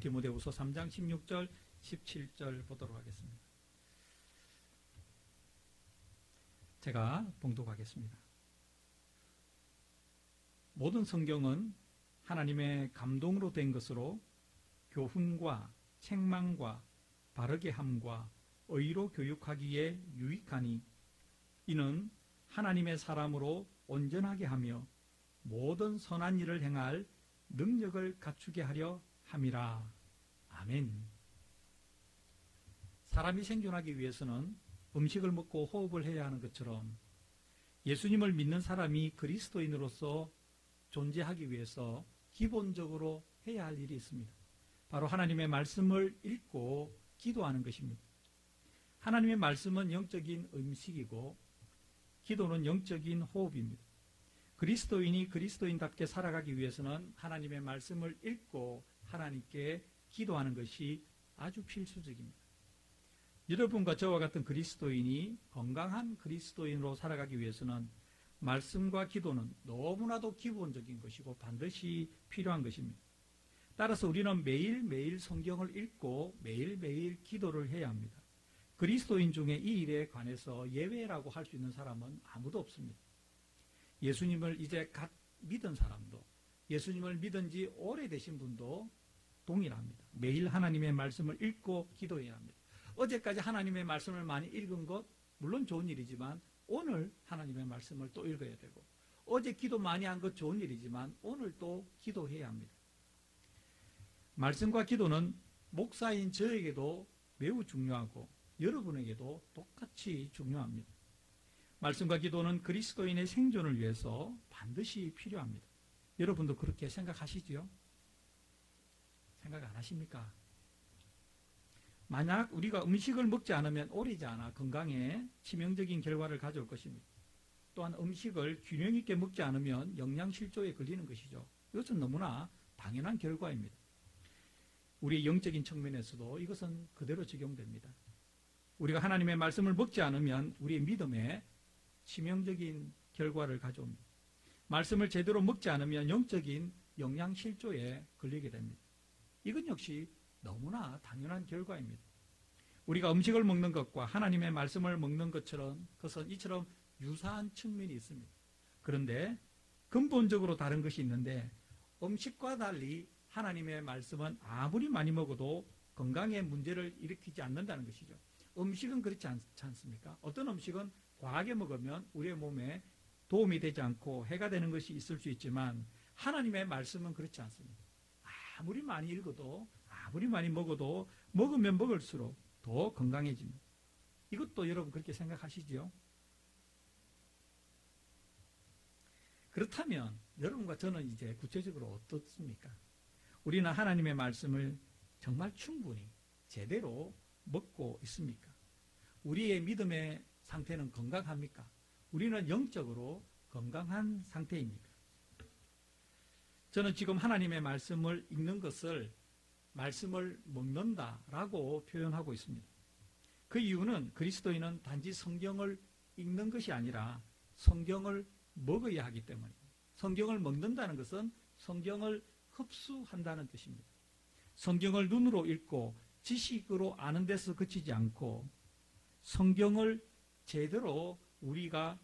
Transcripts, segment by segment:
디모데후서 3장 16절 17절 보도록 하겠습니다. 제가 봉독하겠습니다. 모든 성경은 하나님의 감동으로 된 것으로 교훈과 책망과 바르게 함과 의로 교육하기에 유익하니 이는 하나님의 사람으로 온전하게 하며 모든 선한 일을 행할 능력을 갖추게 하려 함이라. 아멘. 사람이 생존하기 위해서는 음식을 먹고 호흡을 해야 하는 것처럼 예수님을 믿는 사람이 그리스도인으로서 존재하기 위해서 기본적으로 해야 할 일이 있습니다. 바로 하나님의 말씀을 읽고 기도하는 것입니다. 하나님의 말씀은 영적인 음식이고 기도는 영적인 호흡입니다. 그리스도인이 그리스도인답게 살아가기 위해서는 하나님의 말씀을 읽고 하나님께 기도하는 것이 아주 필수적입니다. 여러분과 저와 같은 그리스도인이 건강한 그리스도인으로 살아가기 위해서는 말씀과 기도는 너무나도 기본적인 것이고 반드시 필요한 것입니다. 따라서 우리는 매일매일 성경을 읽고 매일매일 기도를 해야 합니다. 그리스도인 중에 이 일에 관해서 예외라고 할 수 있는 사람은 아무도 없습니다. 예수님을 이제 갓 믿은 사람도, 예수님을 믿은 지 오래되신 분도 동일합니다. 매일 하나님의 말씀을 읽고 기도해야 합니다. 어제까지 하나님의 말씀을 많이 읽은 것 물론 좋은 일이지만 오늘 하나님의 말씀을 또 읽어야 되고, 어제 기도 많이 한 것 좋은 일이지만 오늘 또 기도해야 합니다. 말씀과 기도는 목사인 저에게도 매우 중요하고 여러분에게도 똑같이 중요합니다. 말씀과 기도는 그리스도인의 생존을 위해서 반드시 필요합니다. 여러분도 그렇게 생각하시지요? 생각 안 하십니까? 만약 우리가 음식을 먹지 않으면 오래지 않아 건강에 치명적인 결과를 가져올 것입니다. 또한 음식을 균형 있게 먹지 않으면 영양실조에 걸리는 것이죠. 이것은 너무나 당연한 결과입니다. 우리의 영적인 측면에서도 이것은 그대로 적용됩니다. 우리가 하나님의 말씀을 먹지 않으면 우리의 믿음에 치명적인 결과를 가져옵니다. 말씀을 제대로 먹지 않으면 영적인 영양실조에 걸리게 됩니다. 이건 역시 너무나 당연한 결과입니다. 우리가 음식을 먹는 것과 하나님의 말씀을 먹는 것처럼 그것은 이처럼 유사한 측면이 있습니다. 그런데 근본적으로 다른 것이 있는데, 음식과 달리 하나님의 말씀은 아무리 많이 먹어도 건강에 문제를 일으키지 않는다는 것이죠. 음식은 그렇지 않습니까? 어떤 음식은 과하게 먹으면 우리의 몸에 도움이 되지 않고 해가 되는 것이 있을 수 있지만 하나님의 말씀은 그렇지 않습니다. 아무리 많이 읽어도 아무리 많이 먹어도 먹으면 먹을수록 더 건강해집니다. 이것도 여러분 그렇게 생각하시죠? 그렇다면 여러분과 저는 이제 구체적으로 어떻습니까? 우리는 하나님의 말씀을 정말 충분히 제대로 먹고 있습니까? 우리의 믿음의 상태는 건강합니까? 우리는 영적으로 건강한 상태입니까? 저는 지금 하나님의 말씀을 읽는 것을 말씀을 먹는다라고 표현하고 있습니다. 그 이유는 그리스도인은 단지 성경을 읽는 것이 아니라 성경을 먹어야 하기 때문입니다. 성경을 먹는다는 것은 성경을 흡수한다는 뜻입니다. 성경을 눈으로 읽고 지식으로 아는 데서 그치지 않고 성경을 제대로 우리가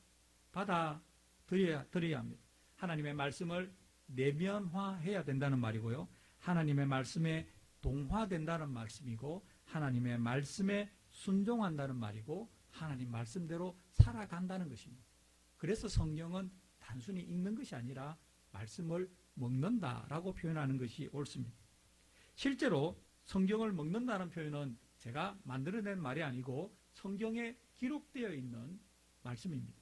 받아들여야 합니다. 하나님의 말씀을 내면화해야 된다는 말이고요. 하나님의 말씀에 동화된다는 말씀이고, 하나님의 말씀에 순종한다는 말이고, 하나님 말씀대로 살아간다는 것입니다. 그래서 성경은 단순히 읽는 것이 아니라 말씀을 먹는다라고 표현하는 것이 옳습니다. 실제로 성경을 먹는다는 표현은 제가 만들어낸 말이 아니고 성경에 기록되어 있는 말씀입니다.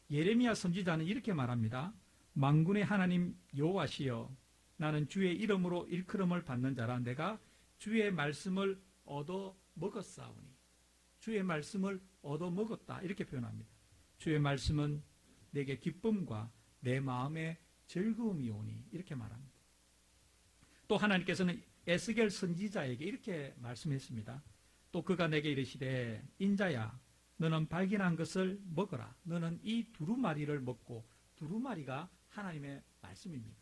예레미야 선지자는 이렇게 말합니다. 만군의 하나님 여호와시여, 나는 주의 이름으로 일컬음을 받는 자라. 내가 주의 말씀을 얻어 먹었사오니. 주의 말씀을 얻어 먹었다, 이렇게 표현합니다. 주의 말씀은 내게 기쁨과 내 마음의 즐거움이 오니, 이렇게 말합니다. 또 하나님께서는 에스겔 선지자에게 이렇게 말씀했습니다. 또 그가 내게 이르시되, 인자야, 너는 발견한 것을 먹어라. 너는 이 두루마리를 먹고, 두루마리가 하나님의 말씀입니다.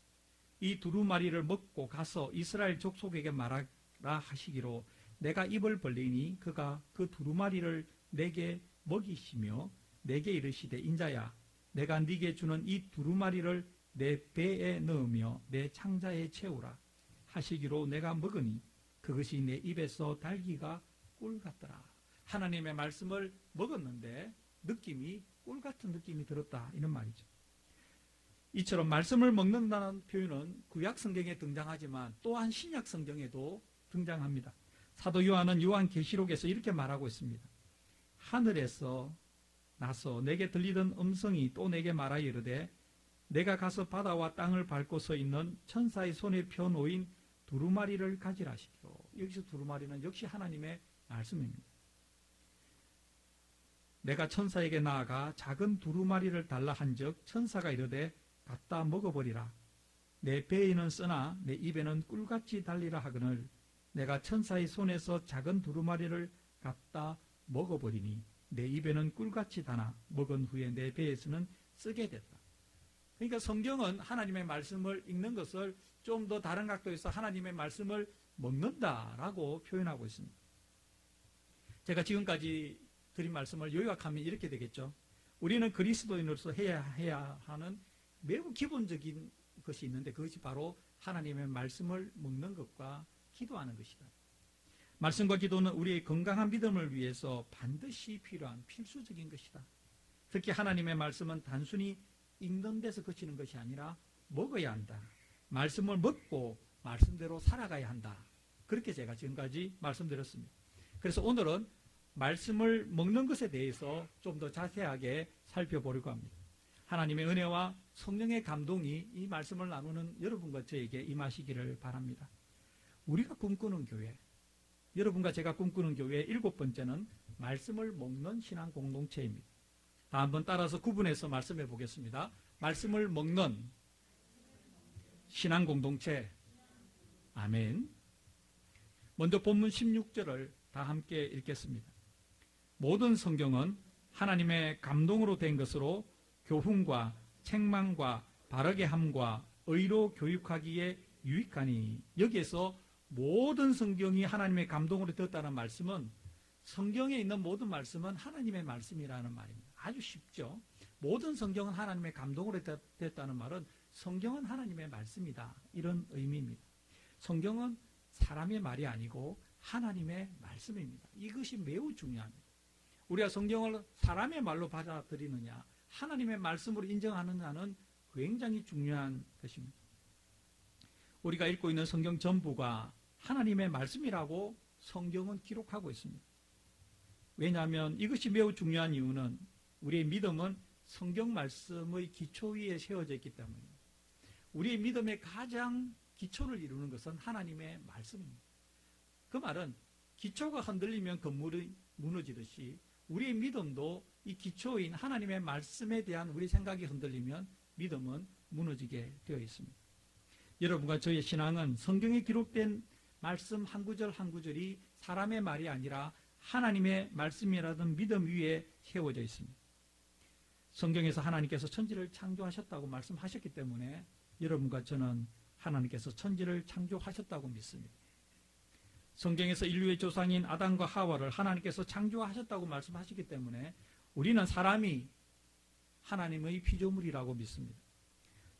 이 두루마리를 먹고 가서 이스라엘 족속에게 말하게 하시기로 내가 입을 벌리니 그가 그 두루마리를 내게 먹이시며 내게 이르시되 인자야 내가 네게 주는 이 두루마리를 내 배에 넣으며 내 창자에 채우라 하시기로 내가 먹으니 그것이 내 입에서 달기가 꿀 같더라. 하나님의 말씀을 먹었는데 느낌이 꿀 같은 느낌이 들었다 이런 말이죠. 이처럼 말씀을 먹는다는 표현은 구약 성경에 등장하지만 또한 신약 성경에도 등장합니다. 사도 요한은 요한계시록에서 이렇게 말하고 있습니다. 하늘에서 나서 내게 들리던 음성이 또 내게 말하여 이르되 내가 가서 바다와 땅을 밟고 서 있는 천사의 손에 펴놓인 두루마리를 가지라 하시기로. 여기서 두루마리는 역시 하나님의 말씀입니다. 내가 천사에게 나아가 작은 두루마리를 달라 한즉 천사가 이르되 갖다 먹어버리라. 내 배에는 쓰나 내 입에는 꿀같이 달리라 하거늘 내가 천사의 손에서 작은 두루마리를 갖다 먹어버리니 내 입에는 꿀같이 다나 먹은 후에 내 배에서는 쓰게 됐다. 그러니까 성경은 하나님의 말씀을 읽는 것을 좀 더 다른 각도에서 하나님의 말씀을 먹는다라고 표현하고 있습니다. 제가 지금까지 드린 말씀을 요약하면 이렇게 되겠죠. 우리는 그리스도인으로서 해야 하는 매우 기본적인 것이 있는데 그것이 바로 하나님의 말씀을 먹는 것과 기도하는 것이다. 말씀과 기도는 우리의 건강한 믿음을 위해서 반드시 필요한 필수적인 것이다. 특히 하나님의 말씀은 단순히 읽는 데서 그치는 것이 아니라 먹어야 한다. 말씀을 먹고 말씀대로 살아가야 한다. 그렇게 제가 지금까지 말씀드렸습니다. 그래서 오늘은 말씀을 먹는 것에 대해서 좀 더 자세하게 살펴보려고 합니다. 하나님의 은혜와 성령의 감동이 이 말씀을 나누는 여러분과 저에게 임하시기를 바랍니다. 우리가 꿈꾸는 교회, 여러분과 제가 꿈꾸는 교회의 7번째는 말씀을 먹는 신앙 공동체입니다. 다 한번 따라서 구분해서 말씀해 보겠습니다. 말씀을 먹는 신앙 공동체. 아멘. 먼저 본문 16절을 다 함께 읽겠습니다. 모든 성경은 하나님의 감동으로 된 것으로 교훈과 책망과 바르게 함과 의로 교육하기에 유익하니. 여기에서 모든 성경이 하나님의 감동으로 되었다는 말씀은 성경에 있는 모든 말씀은 하나님의 말씀이라는 말입니다. 아주 쉽죠. 모든 성경은 하나님의 감동으로 됐다는 말은 성경은 하나님의 말씀이다 이런 의미입니다. 성경은 사람의 말이 아니고 하나님의 말씀입니다. 이것이 매우 중요합니다. 우리가 성경을 사람의 말로 받아들이느냐 하나님의 말씀으로 인정하느냐는 굉장히 중요한 것입니다. 우리가 읽고 있는 성경 전부가 하나님의 말씀이라고 성경은 기록하고 있습니다. 왜냐하면 이것이 매우 중요한 이유는 우리의 믿음은 성경 말씀의 기초 위에 세워져 있기 때문입니다. 우리의 믿음의 가장 기초를 이루는 것은 하나님의 말씀입니다. 그 말은 기초가 흔들리면 건물이 무너지듯이 우리의 믿음도 이 기초인 하나님의 말씀에 대한 우리 생각이 흔들리면 믿음은 무너지게 되어 있습니다. 여러분과 저의 신앙은 성경에 기록된 말씀 한 구절 한 구절이 사람의 말이 아니라 하나님의 말씀이라는 믿음 위에 세워져 있습니다. 성경에서 하나님께서 천지를 창조하셨다고 말씀하셨기 때문에 여러분과 저는 하나님께서 천지를 창조하셨다고 믿습니다. 성경에서 인류의 조상인 아담과 하와를 하나님께서 창조하셨다고 말씀하시기 때문에 우리는 사람이 하나님의 피조물이라고 믿습니다.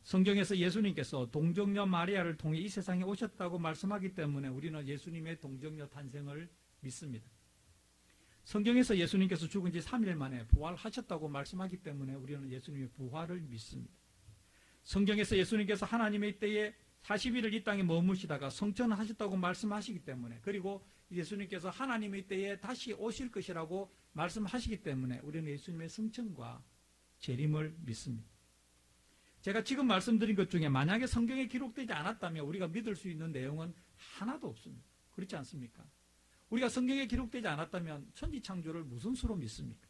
성경에서 예수님께서 동정녀 마리아를 통해 이 세상에 오셨다고 말씀하기 때문에 우리는 예수님의 동정녀 탄생을 믿습니다. 성경에서 예수님께서 죽은 지 3일 만에 부활하셨다고 말씀하기 때문에 우리는 예수님의 부활을 믿습니다. 성경에서 예수님께서 하나님의 때에 40일을 이 땅에 머무시다가 성천하셨다고 말씀하시기 때문에 그리고 예수님께서 하나님의 때에 다시 오실 것이라고 말씀하시기 때문에 우리는 예수님의 승천과 재림을 믿습니다. 제가 지금 말씀드린 것 중에 만약에 성경에 기록되지 않았다면 우리가 믿을 수 있는 내용은 하나도 없습니다. 그렇지 않습니까? 우리가 성경에 기록되지 않았다면 천지창조를 무슨 수로 믿습니까?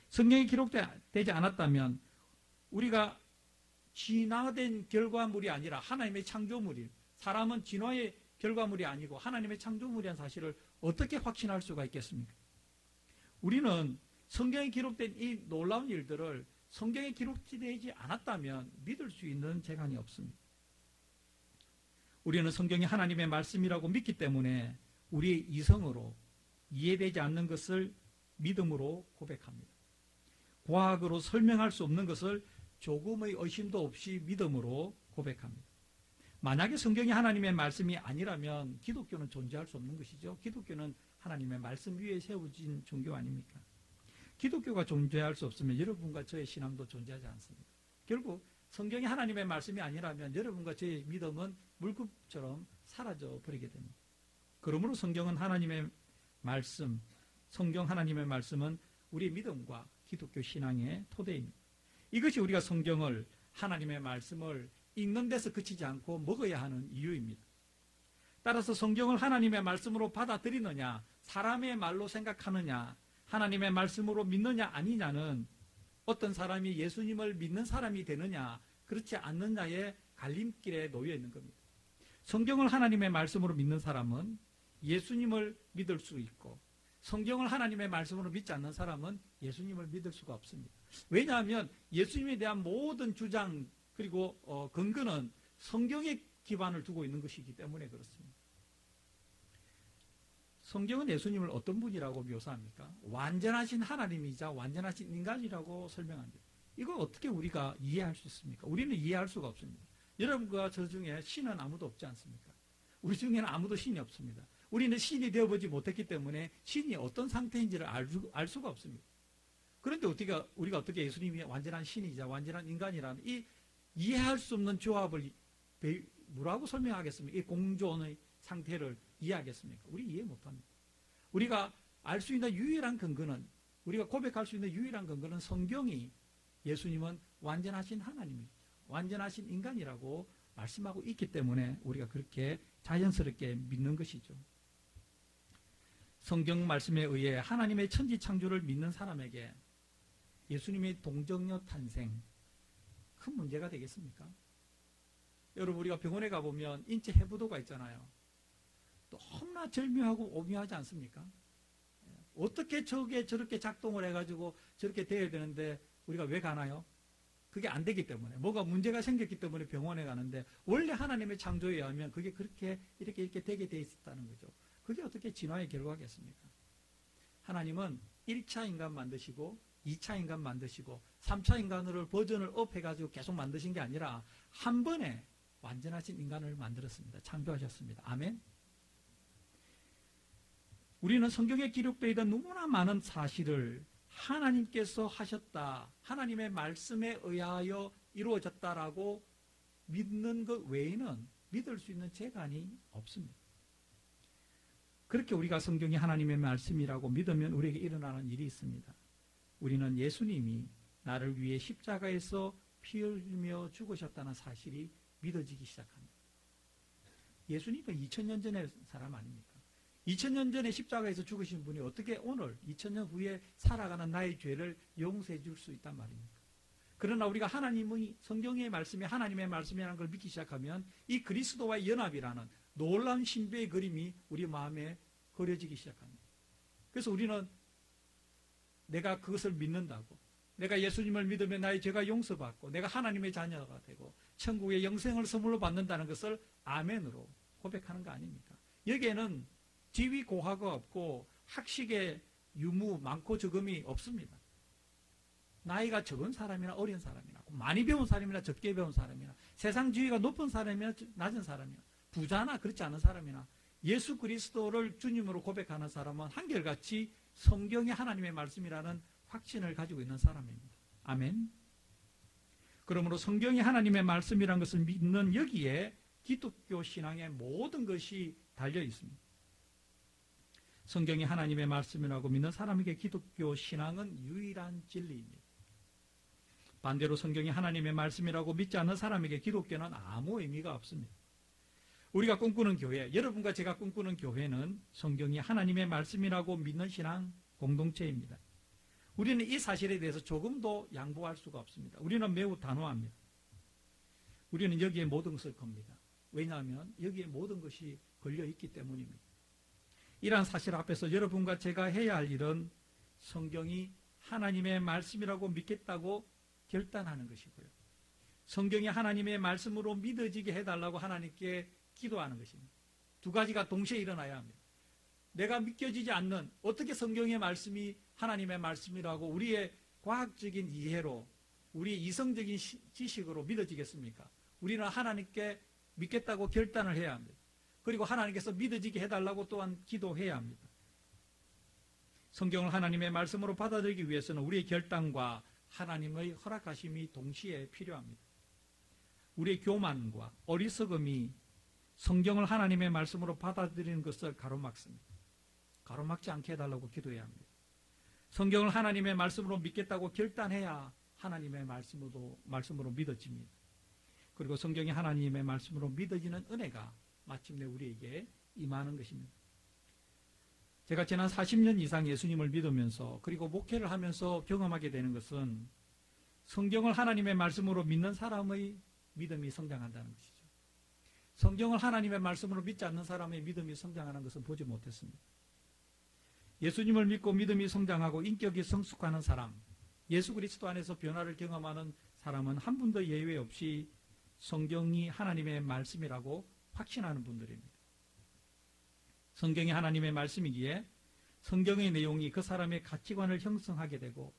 성경에 기록되지 않았다면 우리가 진화된 결과물이 아니라 하나님의 창조물이, 사람은 진화의 결과물이 아니고 하나님의 창조물이라는 사실을 어떻게 확신할 수가 있겠습니까? 우리는 성경에 기록된 이 놀라운 일들을 성경에 기록되지 않았다면 믿을 수 있는 재간이 없습니다. 우리는 성경이 하나님의 말씀이라고 믿기 때문에 우리의 이성으로 이해되지 않는 것을 믿음으로 고백합니다. 과학으로 설명할 수 없는 것을 조금의 의심도 없이 믿음으로 고백합니다. 만약에 성경이 하나님의 말씀이 아니라면 기독교는 존재할 수 없는 것이죠. 기독교는 하나님의 말씀 위에 세워진 종교 아닙니까? 기독교가 존재할 수 없으면 여러분과 저의 신앙도 존재하지 않습니다. 결국 성경이 하나님의 말씀이 아니라면 여러분과 저의 믿음은 물급처럼 사라져 버리게 됩니다. 그러므로 성경은 하나님의 말씀, 성경 하나님의 말씀은 우리의 믿음과 기독교 신앙의 토대입니다. 이것이 우리가 성경을, 하나님의 말씀을 읽는 데서 그치지 않고 먹어야 하는 이유입니다. 따라서 성경을 하나님의 말씀으로 받아들이느냐, 사람의 말로 생각하느냐, 하나님의 말씀으로 믿느냐 아니냐는 어떤 사람이 예수님을 믿는 사람이 되느냐, 그렇지 않느냐의 갈림길에 놓여 있는 겁니다. 성경을 하나님의 말씀으로 믿는 사람은 예수님을 믿을 수 있고, 성경을 하나님의 말씀으로 믿지 않는 사람은 예수님을 믿을 수가 없습니다. 왜냐하면 예수님에 대한 모든 주장 그리고 근거는 성경에 기반을 두고 있는 것이기 때문에 그렇습니다. 성경은 예수님을 어떤 분이라고 묘사합니까? 완전하신 하나님이자 완전하신 인간이라고 설명합니다. 이걸 어떻게 우리가 이해할 수 있습니까? 우리는 이해할 수가 없습니다. 여러분과 저 중에 신은 아무도 없지 않습니까? 우리 중에는 아무도 신이 없습니다. 우리는 신이 되어보지 못했기 때문에 신이 어떤 상태인지를 알 수가 없습니다. 그런데 우리가 어떻게 예수님이 완전한 신이자 완전한 인간이라는 이 이해할 수 없는 조합을 뭐라고 설명하겠습니까? 이 공존의 상태를 이해하겠습니까? 우리 이해 못합니다. 우리가 알 수 있는 유일한 근거는, 우리가 고백할 수 있는 유일한 근거는 성경이 예수님은 완전하신 하나님이죠, 완전하신 인간이라고 말씀하고 있기 때문에 우리가 그렇게 자연스럽게 믿는 것이죠. 성경 말씀에 의해 하나님의 천지 창조를 믿는 사람에게 예수님의 동정녀 탄생, 큰 문제가 되겠습니까? 여러분, 우리가 병원에 가보면 인체 해부도가 있잖아요. 너무나 절묘하고 오묘하지 않습니까? 어떻게 저렇게 작동을 해가지고 저렇게 돼야 되는데 우리가 왜 가나요? 그게 안 되기 때문에, 뭐가 문제가 생겼기 때문에 병원에 가는데, 원래 하나님의 창조에 의하면 그게 그렇게 이렇게 되게 돼 있었다는 거죠. 그게 어떻게 진화의 결과겠습니까? 하나님은 1차 인간 만드시고 2차 인간 만드시고 3차 인간을 버전을 업해가지고 계속 만드신 게 아니라 한 번에 완전하신 인간을 만들었습니다. 창조하셨습니다. 아멘. 우리는 성경에 기록되어 있는 너무나 많은 사실을 하나님께서 하셨다, 하나님의 말씀에 의하여 이루어졌다라고 믿는 것 외에는 믿을 수 있는 재간이 없습니다. 그렇게 우리가 성경이 하나님의 말씀이라고 믿으면 우리에게 일어나는 일이 있습니다. 우리는 예수님이 나를 위해 십자가에서 피 흘리며 죽으셨다는 사실이 믿어지기 시작합니다. 예수님은 2000년 전의 사람 아닙니까? 2000년 전에 십자가에서 죽으신 분이 어떻게 오늘 2000년 후에 살아가는 나의 죄를 용서해 줄 수 있단 말입니까? 그러나 우리가 하나님의 성경의 말씀이 하나님의 말씀이라는 걸 믿기 시작하면 이 그리스도와의 연합이라는 놀라운 신비의 그림이 우리 마음에 그려지기 시작합니다. 그래서 우리는 내가 그것을 믿는다고, 내가 예수님을 믿으면 나의 죄가 용서받고 내가 하나님의 자녀가 되고 천국의 영생을 선물로 받는다는 것을 아멘으로 고백하는 거 아닙니까? 여기에는 지위 고하가 없고 학식의 유무 많고 적음이 없습니다. 나이가 적은 사람이나 어린 사람이나 많이 배운 사람이나 적게 배운 사람이나 세상 지위가 높은 사람이나 낮은 사람이나 부자나 그렇지 않은 사람이나 예수 그리스도를 주님으로 고백하는 사람은 한결같이 성경이 하나님의 말씀이라는 확신을 가지고 있는 사람입니다. 아멘. 그러므로 성경이 하나님의 말씀이라는 것을 믿는 여기에 기독교 신앙의 모든 것이 달려 있습니다. 성경이 하나님의 말씀이라고 믿는 사람에게 기독교 신앙은 유일한 진리입니다. 반대로 성경이 하나님의 말씀이라고 믿지 않는 사람에게 기독교는 아무 의미가 없습니다. 우리가 꿈꾸는 교회, 여러분과 제가 꿈꾸는 교회는 성경이 하나님의 말씀이라고 믿는 신앙 공동체입니다. 우리는 이 사실에 대해서 조금도 양보할 수가 없습니다. 우리는 매우 단호합니다. 우리는 여기에 모든 것을 겁니다. 왜냐하면 여기에 모든 것이 걸려있기 때문입니다. 이러한 사실 앞에서 여러분과 제가 해야 할 일은 성경이 하나님의 말씀이라고 믿겠다고 결단하는 것이고요. 성경이 하나님의 말씀으로 믿어지게 해달라고 하나님께 기도하는 것입니다. 두 가지가 동시에 일어나야 합니다. 내가 믿겨지지 않는, 어떻게 성경의 말씀이 하나님의 말씀이라고 우리의 과학적인 이해로, 우리 이성적인 지식으로 믿어지겠습니까? 우리는 하나님께 믿겠다고 결단을 해야 합니다. 그리고 하나님께서 믿어지게 해달라고 또한 기도해야 합니다. 성경을 하나님의 말씀으로 받아들이기 위해서는 우리의 결단과 하나님의 허락하심이 동시에 필요합니다. 우리의 교만과 어리석음이 성경을 하나님의 말씀으로 받아들이는 것을 가로막습니다. 가로막지 않게 해달라고 기도해야 합니다. 성경을 하나님의 말씀으로 믿겠다고 결단해야 하나님의 말씀으로 믿어집니다. 그리고 성경이 하나님의 말씀으로 믿어지는 은혜가 마침내 우리에게 임하는 것입니다. 제가 지난 40년 이상 예수님을 믿으면서 그리고 목회를 하면서 경험하게 되는 것은 성경을 하나님의 말씀으로 믿는 사람의 믿음이 성장한다는 것이죠. 성경을 하나님의 말씀으로 믿지 않는 사람의 믿음이 성장하는 것은 보지 못했습니다. 예수님을 믿고 믿음이 성장하고 인격이 성숙하는 사람, 예수 그리스도 안에서 변화를 경험하는 사람은 한 분도 예외 없이 성경이 하나님의 말씀이라고 확신하는 분들입니다. 성경이 하나님의 말씀이기에 성경의 내용이 그 사람의 가치관을 형성하게 되고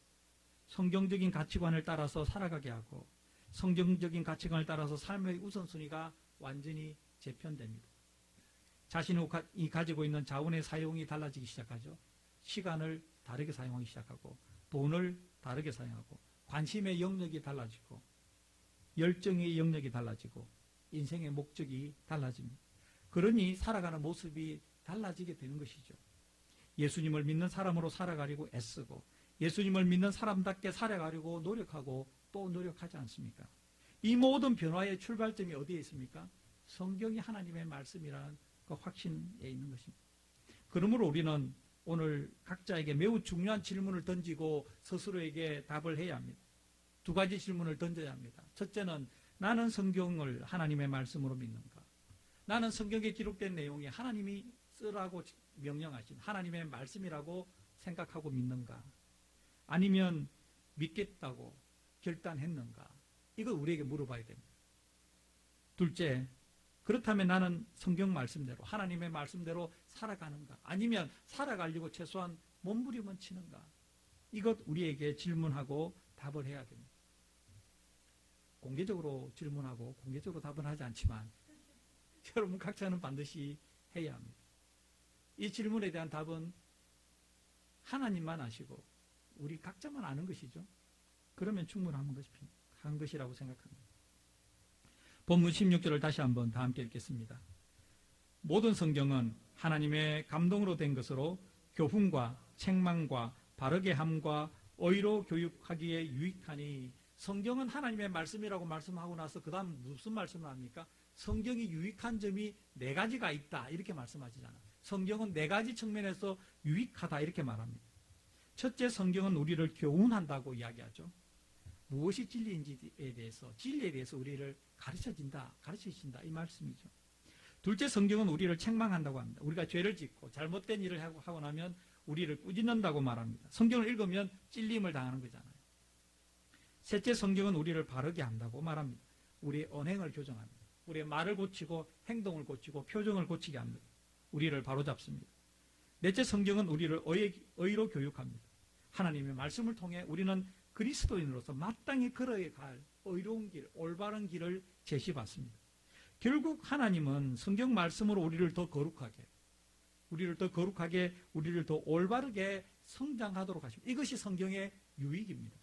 성경적인 가치관을 따라서 살아가게 하고 성경적인 가치관을 따라서 삶의 우선순위가 완전히 재편됩니다. 자신이 가지고 있는 자원의 사용이 달라지기 시작하죠. 시간을 다르게 사용하기 시작하고 돈을 다르게 사용하고 관심의 영역이 달라지고 열정의 영역이 달라지고 인생의 목적이 달라집니다. 그러니 살아가는 모습이 달라지게 되는 것이죠. 예수님을 믿는 사람으로 살아가려고 애쓰고 예수님을 믿는 사람답게 살아가려고 노력하고 또 노력하지 않습니까? 이 모든 변화의 출발점이 어디에 있습니까? 성경이 하나님의 말씀이라는 그 확신에 있는 것입니다. 그러므로 우리는 오늘 각자에게 매우 중요한 질문을 던지고 스스로에게 답을 해야 합니다. 두 가지 질문을 던져야 합니다. 첫째는 나는 성경을 하나님의 말씀으로 믿는가? 나는 성경에 기록된 내용이 하나님이 쓰라고 명령하신 하나님의 말씀이라고 생각하고 믿는가? 아니면 믿겠다고 결단했는가? 이거 우리에게 물어봐야 됩니다. 둘째, 그렇다면 나는 성경 말씀대로 하나님의 말씀대로 살아가는가? 아니면 살아가려고 최소한 몸부림은 치는가? 이것 우리에게 질문하고 답을 해야 됩니다. 공개적으로 질문하고 공개적으로 답은 하지 않지만 여러분 각자는 반드시 해야 합니다. 이 질문에 대한 답은 하나님만 아시고 우리 각자만 아는 것이죠. 그러면 충분한 것이라고 생각합니다. 본문 16절을 다시 한번 다 함께 읽겠습니다. 모든 성경은 하나님의 감동으로 된 것으로 교훈과 책망과 바르게 함과 의로 교육하기에 유익하니. 성경은 하나님의 말씀이라고 말씀하고 나서 그 다음 무슨 말씀을 합니까? 성경이 유익한 점이 네 가지가 있다 이렇게 말씀하시잖아요. 성경은 네 가지 측면에서 유익하다 이렇게 말합니다. 첫째, 성경은 우리를 교훈한다고 이야기하죠. 무엇이 진리인지에 대해서, 진리에 대해서 우리를 가르치신다 이 말씀이죠. 둘째, 성경은 우리를 책망한다고 합니다. 우리가 죄를 짓고 잘못된 일을 하고 나면 우리를 꾸짖는다고 말합니다. 성경을 읽으면 찔림을 당하는 거잖아요. 셋째, 성경은 우리를 바르게 한다고 말합니다. 우리의 언행을 교정합니다. 우리의 말을 고치고 행동을 고치고 표정을 고치게 합니다. 우리를 바로잡습니다. 넷째, 성경은 우리를 의로 교육합니다. 하나님의 말씀을 통해 우리는 그리스도인으로서 마땅히 걸어야 갈 의로운 길, 올바른 길을 제시받습니다. 결국 하나님은 성경 말씀으로 우리를 더 거룩하게, 우리를 더 올바르게 성장하도록 하십니다. 이것이 성경의 유익입니다.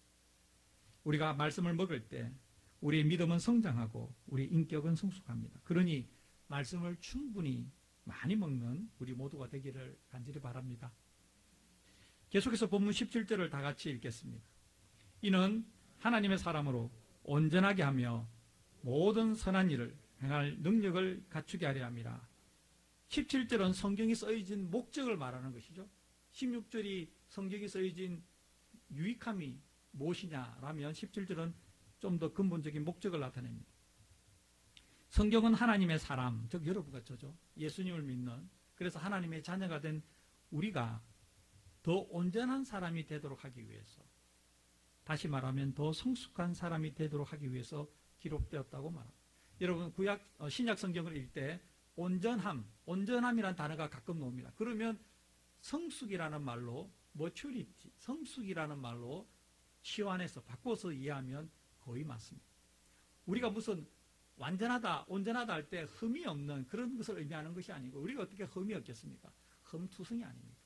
우리가 말씀을 먹을 때 우리의 믿음은 성장하고 우리 인격은 성숙합니다. 그러니 말씀을 충분히 많이 먹는 우리 모두가 되기를 간절히 바랍니다. 계속해서 본문 17절을 다 같이 읽겠습니다. 이는 하나님의 사람으로 온전하게 하며 모든 선한 일을 행할 능력을 갖추게 하려 함이라. 17절은 성경이 쓰여진 목적을 말하는 것이죠. 16절이 성경이 쓰여진 유익함이 무엇이냐라면 17절은 좀 더 근본적인 목적을 나타냅니다. 성경은 하나님의 사람, 즉 여러분과 저죠. 예수님을 믿는, 그래서 하나님의 자녀가 된 우리가 더 온전한 사람이 되도록 하기 위해서, 다시 말하면 더 성숙한 사람이 되도록 하기 위해서 기록되었다고 말합니다. 여러분 신약 성경을 읽을 때 온전함이란 단어가 가끔 나옵니다. 그러면 성숙이라는 말로 maturity, 성숙이라는 말로 치환해서 바꿔서 이해하면 거의 맞습니다. 우리가 무슨 완전하다, 온전하다 할 때 흠이 없는 그런 것을 의미하는 것이 아니고 우리가 어떻게 흠이 없겠습니까? 흠투성이 아닙니다.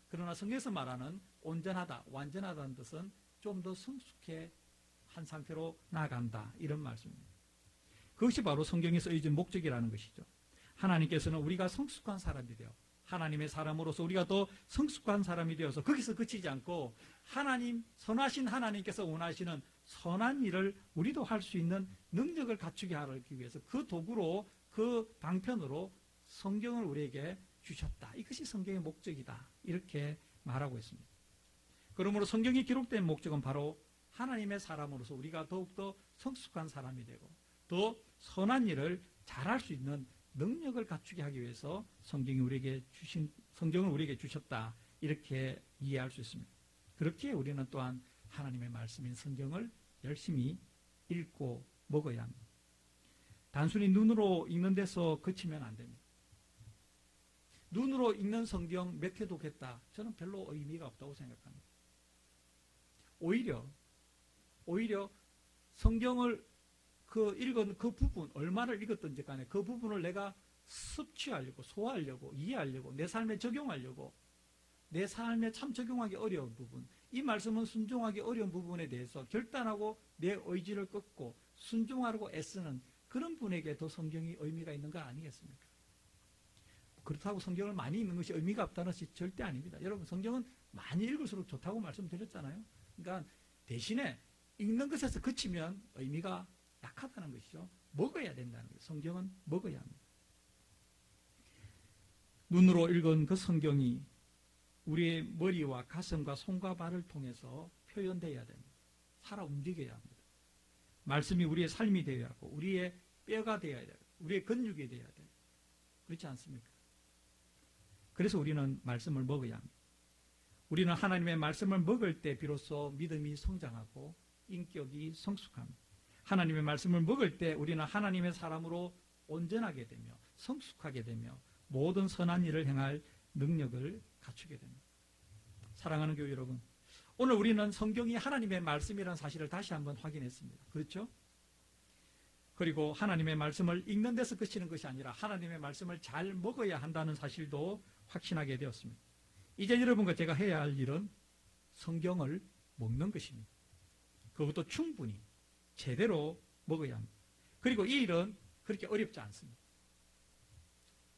그러나 성경에서 말하는 온전하다, 완전하다는 뜻은 좀 더 성숙해 한 상태로 나아간다 이런 말씀입니다. 그것이 바로 성경에 쓰여진 목적이라는 것이죠. 하나님께서는 우리가 성숙한 사람이 되어 하나님의 사람으로서 우리가 더 성숙한 사람이 되어서 거기서 그치지 않고 하나님, 선하신 하나님께서 원하시는 선한 일을 우리도 할 수 있는 능력을 갖추게 하기 위해서 그 도구로, 그 방편으로 성경을 우리에게 주셨다. 이것이 성경의 목적이다. 이렇게 말하고 있습니다. 그러므로 성경이 기록된 목적은 바로 하나님의 사람으로서 우리가 더욱더 성숙한 사람이 되고 더 선한 일을 잘할 수 있는 능력을 갖추게 하기 위해서 성경을 우리에게 주셨다. 이렇게 이해할 수 있습니다. 그렇게 우리는 또한 하나님의 말씀인 성경을 열심히 읽고 먹어야 합니다. 단순히 눈으로 읽는 데서 그치면 안 됩니다. 눈으로 읽는 성경 몇 회读겠다. 저는 별로 의미가 없다고 생각합니다. 오히려 성경을 읽은 그 부분, 얼마를 읽었든지 간에 그 부분을 내가 섭취하려고, 소화하려고, 이해하려고, 내 삶에 적용하려고, 내 삶에 참 적용하기 어려운 부분, 이 말씀은 순종하기 어려운 부분에 대해서 결단하고 내 의지를 꺾고 순종하려고 애쓰는 그런 분에게 더 성경이 의미가 있는 거 아니겠습니까? 그렇다고 성경을 많이 읽는 것이 의미가 없다는 것이 절대 아닙니다. 여러분, 성경은 많이 읽을수록 좋다고 말씀드렸잖아요. 그러니까 대신에 읽는 것에서 그치면 의미가 약하다는 것이죠. 먹어야 된다는 거예요. 성경은 먹어야 합니다. 눈으로 읽은 그 성경이 우리의 머리와 가슴과 손과 발을 통해서 표현되어야 됩니다. 살아 움직여야 합니다. 말씀이 우리의 삶이 되어야 하고 우리의 뼈가 되어야 돼요. 우리의 근육이 되어야 돼요. 그렇지 않습니까? 그래서 우리는 말씀을 먹어야 합니다. 우리는 하나님의 말씀을 먹을 때 비로소 믿음이 성장하고 인격이 성숙합니다. 하나님의 말씀을 먹을 때 우리는 하나님의 사람으로 온전하게 되며 성숙하게 되며 모든 선한 일을 행할 능력을 갖추게 됩니다. 사랑하는 교회 여러분, 오늘 우리는 성경이 하나님의 말씀이라는 사실을 다시 한번 확인했습니다. 그렇죠? 그리고 하나님의 말씀을 읽는 데서 그치는 것이 아니라 하나님의 말씀을 잘 먹어야 한다는 사실도 확신하게 되었습니다. 이제 여러분과 제가 해야 할 일은 성경을 먹는 것입니다. 그것도 충분히 제대로 먹어야 합니다. 그리고 이 일은 그렇게 어렵지 않습니다.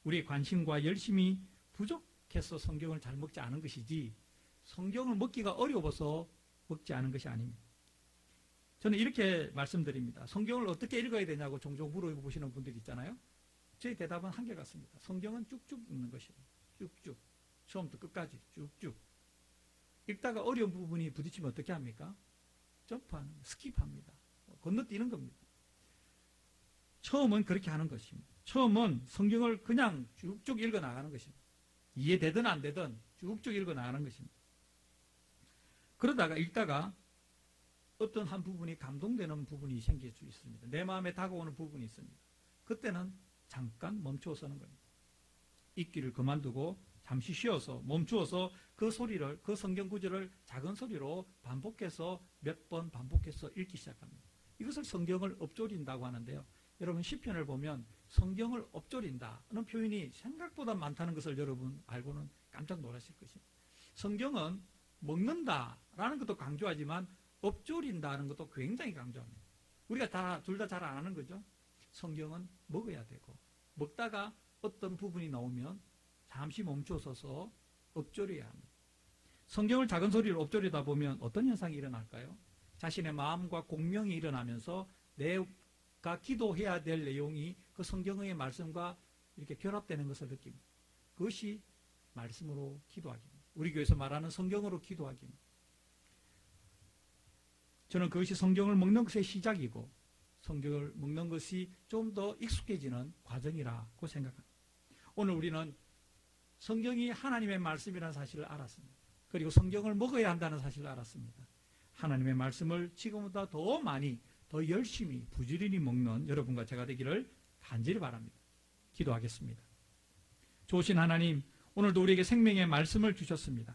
우리의 관심과 열심이 부족해서 성경을 잘 먹지 않은 것이지 성경을 먹기가 어려워서 먹지 않은 것이 아닙니다. 저는 이렇게 말씀드립니다. 성경을 어떻게 읽어야 되냐고 종종 물어보시는 분들이 있잖아요. 저의 대답은 한결같습니다. 성경은 쭉쭉 읽는 것입니다. 쭉쭉. 처음부터 끝까지 쭉쭉. 읽다가 어려운 부분이 부딪히면 어떻게 합니까? 점프하는, 스킵합니다. 건너뛰는 겁니다. 처음은 그렇게 하는 것입니다. 처음은 성경을 그냥 쭉쭉 읽어 나가는 것입니다. 이해되든 안 되든 쭉쭉 읽어 나가는 것입니다. 그러다가 읽다가 어떤 한 부분이 감동되는 부분이 생길 수 있습니다. 내 마음에 다가오는 부분이 있습니다. 그때는 잠깐 멈춰서는 겁니다. 읽기를 그만두고 잠시 쉬어서 멈추어서 그 소리를, 그 성경 구절을 작은 소리로 반복해서 몇 번 반복해서 읽기 시작합니다. 이것을 성경을 엎조린다고 하는데요. 여러분 시편을 보면 성경을 엎조린다는 표현이 생각보다 많다는 것을 여러분 알고는 깜짝 놀라실 것입니다. 성경은 먹는다라는 것도 강조하지만 엎조린다는 것도 굉장히 강조합니다. 우리가 둘 다 잘 안 하는 거죠. 성경은 먹어야 되고 먹다가 어떤 부분이 나오면 잠시 멈춰서서 엎조려야 합니다. 성경을 작은 소리로 엎조리다 보면 어떤 현상이 일어날까요? 자신의 마음과 공명이 일어나면서 내가 기도해야 될 내용이 그 성경의 말씀과 이렇게 결합되는 것을 느낍니다. 그것이 말씀으로 기도하기입니다. 우리 교회에서 말하는 성경으로 기도하기입니다. 저는 그것이 성경을 먹는 것의 시작이고 성경을 먹는 것이 좀 더 익숙해지는 과정이라고 생각합니다. 오늘 우리는 성경이 하나님의 말씀이라는 사실을 알았습니다. 그리고 성경을 먹어야 한다는 사실을 알았습니다. 하나님의 말씀을 지금보다 더 많이, 더 열심히, 부지런히 먹는 여러분과 제가 되기를 간절히 바랍니다. 기도하겠습니다. 좋으신 하나님, 오늘도 우리에게 생명의 말씀을 주셨습니다.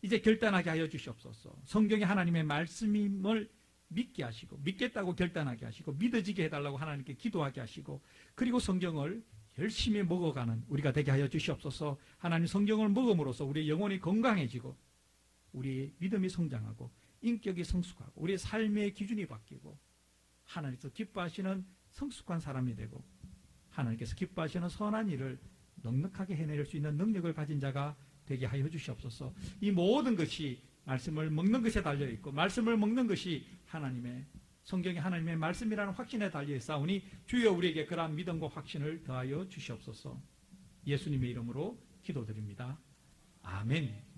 이제 결단하게 하여 주시옵소서. 성경에 하나님의 말씀임을 믿게 하시고, 믿겠다고 결단하게 하시고, 믿어지게 해달라고 하나님께 기도하게 하시고, 그리고 성경을 열심히 먹어가는 우리가 되게 하여 주시옵소서. 하나님, 성경을 먹음으로써 우리의 영혼이 건강해지고, 우리의 믿음이 성장하고, 인격이 성숙하고, 우리의 삶의 기준이 바뀌고, 하나님께서 기뻐하시는 성숙한 사람이 되고, 하나님께서 기뻐하시는 선한 일을 넉넉하게 해낼 수 있는 능력을 가진 자가 되게 하여 주시옵소서. 이 모든 것이 말씀을 먹는 것에 달려있고, 말씀을 먹는 것이 하나님의, 성경이 하나님의 말씀이라는 확신에 달려있사오니 주여 우리에게 그러한 믿음과 확신을 더하여 주시옵소서. 예수님의 이름으로 기도드립니다. 아멘.